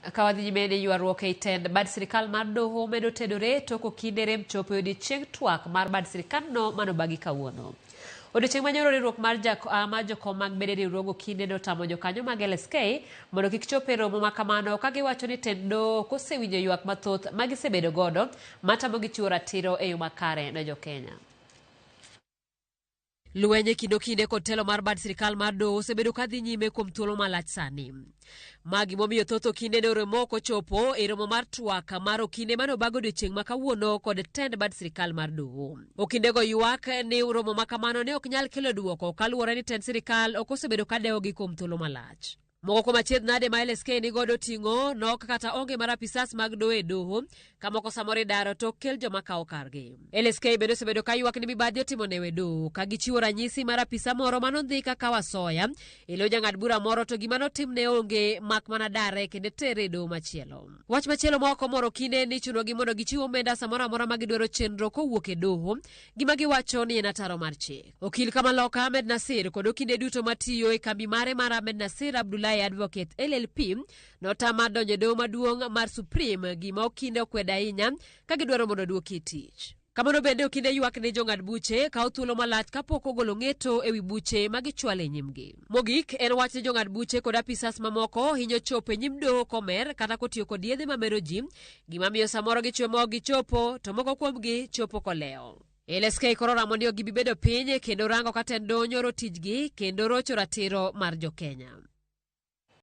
Kawadhi nyimene ywaruok ei tend bad sirikal mar doho medo tedore toko kinde rem chopo odiochieng' twak mar bad sirikal manobagi kawuono. Odiochieng' manyoro riwruok mar jokom mag bede riwruogo kinde notamo jokanyo mag LSK mondo kik chop e romo makamano ka giwacho ni tend doho kosewinjo ywak mathoth magisebedo godo matamogi chiwo ratiro e yo makare ne jokenya. Lwenye kinde kod telo mar bad sirikal mar doho osebedo kadhi nyime kuom thuolo malach sani. Magi momiyo thoth kinde ne remo kochopo e romo mar twak mar okinde manobago odiochieng' makawuono kod tend bad sirikal mar doho. Okindego ywak ni romo makamano ne ok nyal kelo duoko kaluwore ni tend sirikal ok osebedo kadewogi kuom thuolo malach. Moko kuom achiedh nade ma LSK ni godo ting'o nok kata onge mar apisas mag doho e doho ka moko samoro idaro to kel joma kawo kargi. LSK bende osebedo ka ywak ni mibadhi otimo newe doho ka gichiwo ranyisi mar apisa moro manondhi kaka wasoya ilo jang'ad bura moro to gima notimne onge mak mana dare kendo tere e doho machielo. Wach machielo ma ok omoro kinde ni chunogi mondo gichiw omenda samoro amora ma gidwaro chenro kowuok e doho gima giwacho ni en ataro mar chik. Okil Kamaloka Ahmed Nasir kod okinde duto matiyo e kambi mare mar Ahmed Nasir Abdullahi Advocate LLP notama donjo doho maduong' mar Supreme gima okinde okweda ahinya ka gidwaro mondo duoki tich. Kamano bende okinde ywak ni jong'ad buche kawo thuolo malach kapok ogolo ng'eto ewi buche magichwalo e nyimgi. Mogik en wach ni jong'ad buche kod apisas mamoko hinyo chopo e nyim doho komer kata kotiyo kod yedhe mamero ji gima miyo samoro gichwe ma ok gichopo to moko kuomgi chopo kolewo. LSK koro ramo ni ok gibi bedo piny kendo rango ka tend doho nyoro tijgi kendo rocho ratiro mar jokenya.